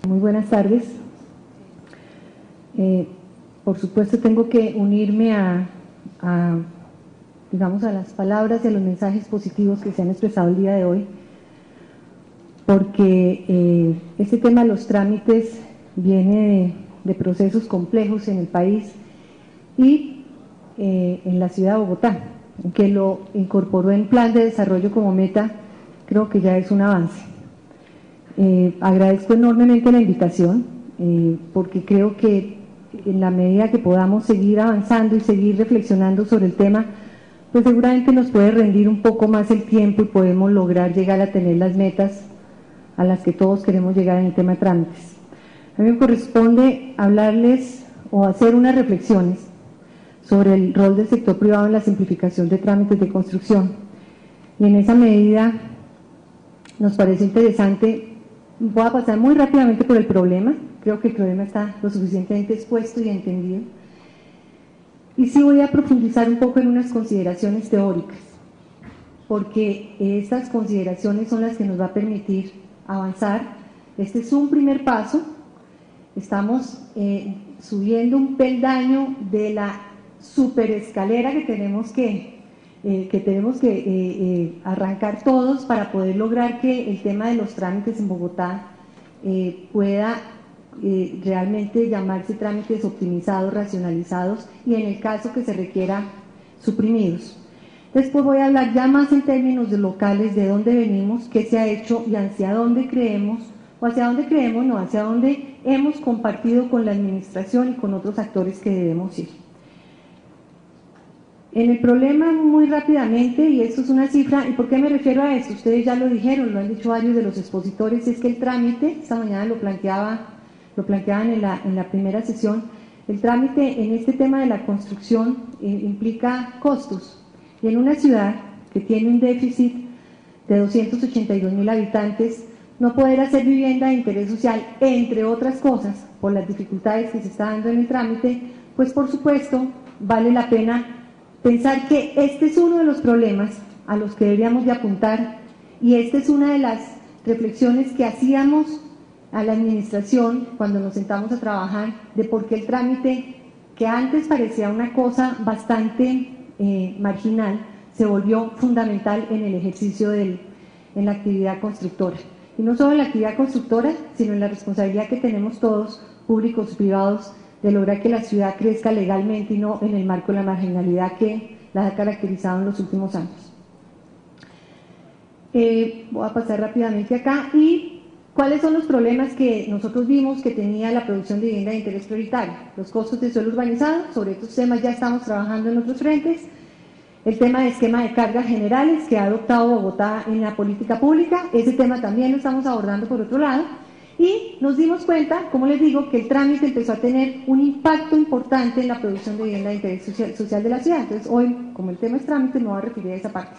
Muy buenas tardes. Por supuesto tengo que unirme digamos, a las palabras y a los mensajes positivos que se han expresado el día de hoy, porque este tema de los trámites viene de procesos complejos en el país y en la ciudad de Bogotá, que lo incorporó en plan de desarrollo como meta. Creo que ya es un avance. Agradezco enormemente la invitación, porque creo que en la medida que podamos seguir avanzando y seguir reflexionando sobre el tema, pues seguramente nos puede rendir un poco más el tiempo y podemos lograr llegar a tener las metas a las que todos queremos llegar en el tema de trámites. A mí me corresponde hablarles o hacer unas reflexiones sobre el rol del sector privado en la simplificación de trámites de construcción. Y en esa medida nos parece interesante. Voy a pasar muy rápidamente por el problema. Creo que el problema está lo suficientemente expuesto y entendido. Y sí voy a profundizar un poco en unas consideraciones teóricas, porque estas consideraciones son las que nos va a permitir avanzar. Este es un primer paso. Estamos subiendo un peldaño de la superescalera que tenemos que arrancar todos para poder lograr que el tema de los trámites en Bogotá pueda realmente llamarse trámites optimizados, racionalizados y en el caso que se requiera suprimidos. Después voy a hablar ya más en términos de locales, de dónde venimos, qué se ha hecho y hacia dónde creemos, hacia dónde hemos compartido con la administración y con otros actores que debemos ir. En el problema, muy rápidamente, y esto es una cifra, ¿y por qué me refiero a esto? Ustedes ya lo dijeron, lo han dicho varios de los expositores, es que el trámite, esta mañana lo planteaban en la primera sesión, el trámite en este tema de la construcción implica costos. Y en una ciudad que tiene un déficit de 282.000 habitantes, no poder hacer vivienda de interés social, entre otras cosas, por las dificultades que se está dando en el trámite, pues por supuesto vale la pena pensar que este es uno de los problemas a los que deberíamos de apuntar, y esta es una de las reflexiones que hacíamos a la administración cuando nos sentamos a trabajar, de por qué el trámite, que antes parecía una cosa bastante marginal, se volvió fundamental en el ejercicio en la actividad constructora. Y no solo en la actividad constructora, sino en la responsabilidad que tenemos todos, públicos y privados, de lograr que la ciudad crezca legalmente y no en el marco de la marginalidad que la ha caracterizado en los últimos años. Voy a pasar rápidamente acá. ¿Y cuáles son los problemas que nosotros vimos que tenía la producción de vivienda de interés prioritario? Los costos de suelo urbanizado, sobre estos temas ya estamos trabajando en otros frentes. El tema de esquema de cargas generales que ha adoptado Bogotá en la política pública, ese tema también lo estamos abordando por otro lado. Y nos dimos cuenta, como les digo, que el trámite empezó a tener un impacto importante en la producción de vivienda de interés social de la ciudad. Entonces hoy, como el tema es trámite, me voy a referir a esa parte.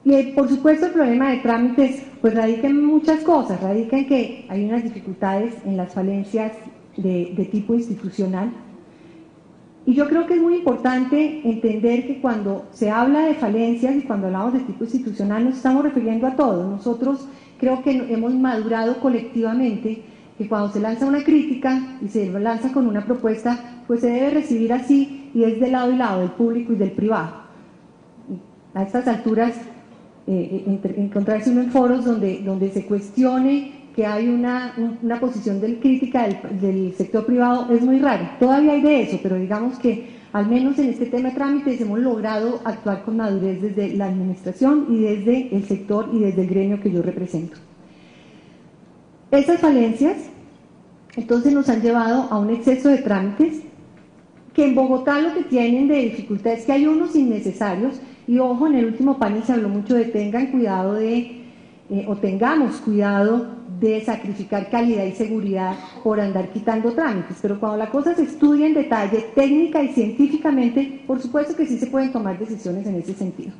Y por supuesto el problema de trámites pues radica en muchas cosas, radica en que hay unas dificultades en las falencias de tipo institucional. Y yo creo que es muy importante entender que cuando se habla de falencias y cuando hablamos de tipo institucional nos estamos refiriendo a todo. Nosotros creo que hemos madurado colectivamente que cuando se lanza una crítica y se lanza con una propuesta, pues se debe recibir así, y es de lado y lado, del público y del privado. A estas alturas, encontrarse uno en foros donde se cuestione que hay una posición de crítica del sector privado es muy raro. Todavía hay de eso, pero digamos que al menos en este tema de trámites hemos logrado actuar con madurez desde la administración y desde el sector y desde el gremio que yo represento. Esas falencias entonces nos han llevado a un exceso de trámites que en Bogotá lo que tienen de dificultad es que hay unos innecesarios, y ojo, en el último panel se habló mucho de tengamos cuidado de sacrificar calidad y seguridad por andar quitando trámites, pero cuando la cosa se estudia en detalle, técnica y científicamente, por supuesto que sí se pueden tomar decisiones en ese sentido.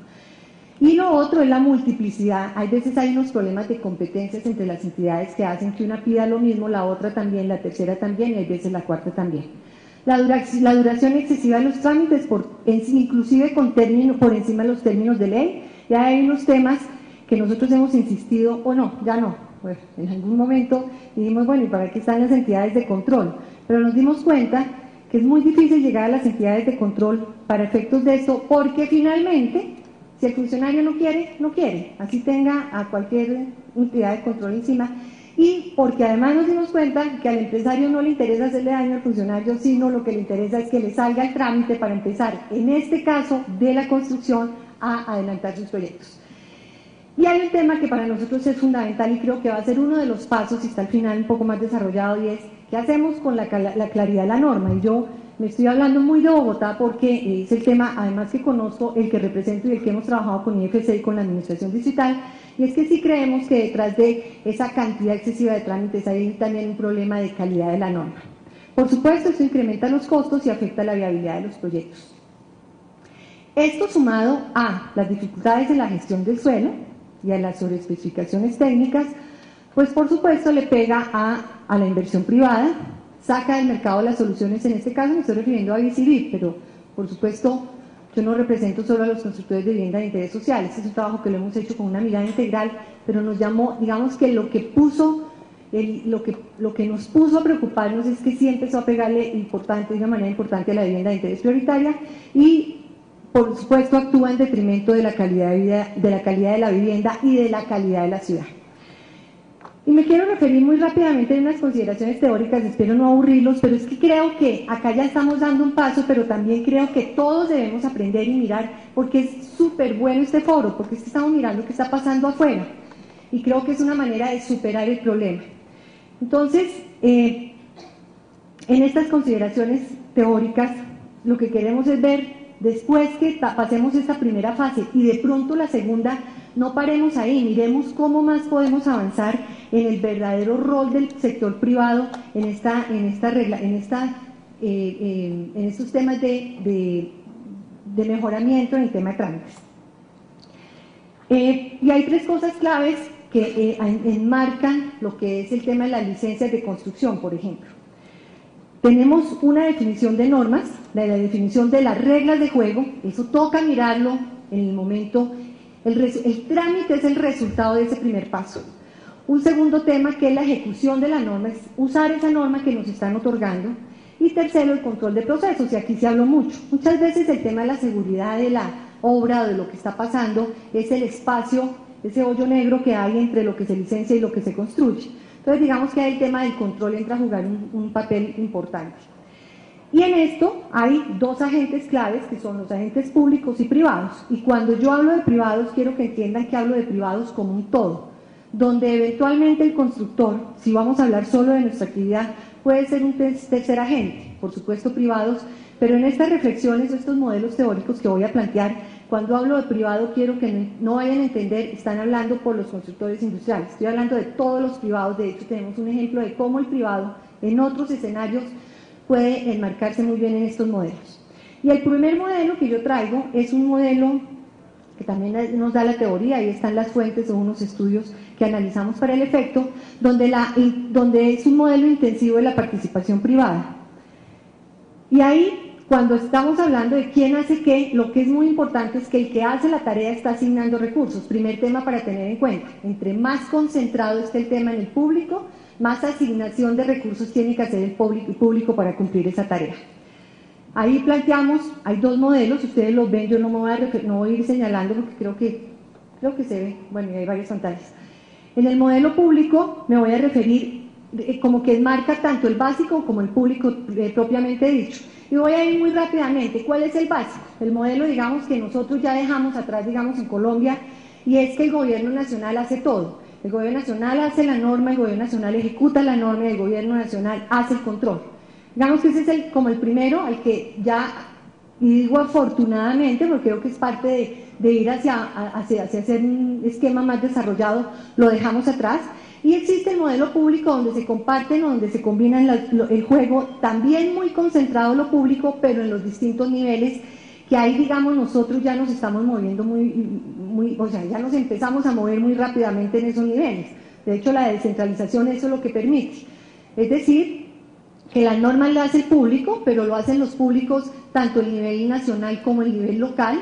Y lo otro es la multiplicidad. Hay veces hay unos problemas de competencias entre las entidades que hacen que una pida lo mismo, la otra también, la tercera también y hay veces la cuarta también. La duración excesiva de los trámites, inclusive por encima de los términos de ley. Ya hay unos temas que nosotros hemos insistido, o no, ya no, bueno, en algún momento dijimos, bueno, ¿y para qué están las entidades de control? Pero nos dimos cuenta que es muy difícil llegar a las entidades de control para efectos de esto, porque finalmente, si el funcionario no quiere, no quiere, así tenga a cualquier entidad de control encima, y porque además nos dimos cuenta que al empresario no le interesa hacerle daño al funcionario, sino lo que le interesa es que le salga el trámite para empezar, en este caso de la construcción, a adelantar sus proyectos. Y hay un tema que para nosotros es fundamental y creo que va a ser uno de los pasos, y está al final un poco más desarrollado, y es ¿qué hacemos con la claridad de la norma? Y yo me estoy hablando muy de Bogotá porque es el tema, además que conozco, el que represento y el que hemos trabajado con IFC y con la Administración Distrital, y es que sí creemos que detrás de esa cantidad excesiva de trámites hay también un problema de calidad de la norma. Por supuesto, esto incrementa los costos y afecta la viabilidad de los proyectos. Esto sumado a las dificultades en la gestión del suelo y a las sobreespecificaciones técnicas, pues por supuesto le pega a la inversión privada, saca del mercado las soluciones, en este caso me estoy refiriendo a Visivir, pero por supuesto yo no represento solo a los constructores de vivienda de interés social, este es un trabajo que lo hemos hecho con una mirada integral, pero nos llamó, digamos que lo que nos puso a preocuparnos es que sí empezó a pegarle de una manera importante a la vivienda de interés prioritaria y por supuesto actúa en detrimento de la calidad de vida, de la calidad de la vivienda y de la calidad de la ciudad. Y me quiero referir muy rápidamente a unas consideraciones teóricas, espero no aburrirlos, pero es que creo que acá ya estamos dando un paso, pero también creo que todos debemos aprender y mirar, porque es súper bueno este foro, porque es que estamos mirando qué está pasando afuera, y creo que es una manera de superar el problema. Entonces, en estas consideraciones teóricas, lo que queremos es ver, después que pasemos esta primera fase y de pronto la segunda, no paremos ahí, miremos cómo más podemos avanzar en el verdadero rol del sector privado en estos temas de mejoramiento en el tema de trámites. Y hay tres cosas claves que enmarcan lo que es el tema de las licencias de construcción, por ejemplo. Tenemos una definición de normas, la definición de las reglas de juego, eso toca mirarlo en el momento, el trámite es el resultado de ese primer paso. Un segundo tema que es la ejecución de la norma, es usar esa norma que nos están otorgando. Y tercero, el control de procesos, y aquí se habló mucho. Muchas veces el tema de la seguridad de la obra o de lo que está pasando es el espacio, ese hoyo negro que hay entre lo que se licencia y lo que se construye. Entonces digamos que ahí el tema del control entra a jugar un papel importante. Y en esto hay dos agentes claves que son los agentes públicos y privados. Y cuando yo hablo de privados quiero que entiendan que hablo de privados como un todo, donde eventualmente el constructor, si vamos a hablar solo de nuestra actividad, puede ser un tercer agente, por supuesto privados, pero en estas reflexiones, estos modelos teóricos que voy a plantear, cuando hablo de privado quiero que no vayan a entender, están hablando por los constructores industriales, estoy hablando de todos los privados, de hecho tenemos un ejemplo de cómo el privado en otros escenarios puede enmarcarse muy bien en estos modelos. Y el primer modelo que yo traigo es un modelo que también nos da la teoría, ahí están las fuentes de unos estudios que analizamos para el efecto, donde es un modelo intensivo de la participación privada. Y ahí, cuando estamos hablando de quién hace qué, lo que es muy importante es que el que hace la tarea está asignando recursos. Primer tema para tener en cuenta, entre más concentrado esté el tema en el público, más asignación de recursos tiene que hacer el público para cumplir esa tarea. Ahí planteamos, hay dos modelos, ustedes los ven, yo no voy a ir señalando porque creo que se ve, bueno, y hay varias pantallas. En el modelo público me voy a referir como que enmarca tanto el básico como el público propiamente dicho. Y voy a ir muy rápidamente, ¿cuál es el básico? El modelo, digamos, que nosotros ya dejamos atrás, digamos, en Colombia, y es que el gobierno nacional hace todo. El gobierno nacional hace la norma, el gobierno nacional ejecuta la norma y el gobierno nacional hace el control. Digamos que ese es como el primero, al que ya, y digo afortunadamente, porque creo que es parte de ir hacia hacer un esquema más desarrollado, lo dejamos atrás. Y existe el modelo público donde se comparten, donde se combinan el juego, también muy concentrado lo público, pero en los distintos niveles, que ahí, digamos, nosotros ya nos estamos moviendo o sea, ya nos empezamos a mover muy rápidamente en esos niveles. De hecho, la descentralización eso es lo que permite. Es decir, que las normas las hace el público, pero lo hacen los públicos tanto el nivel nacional como el nivel local,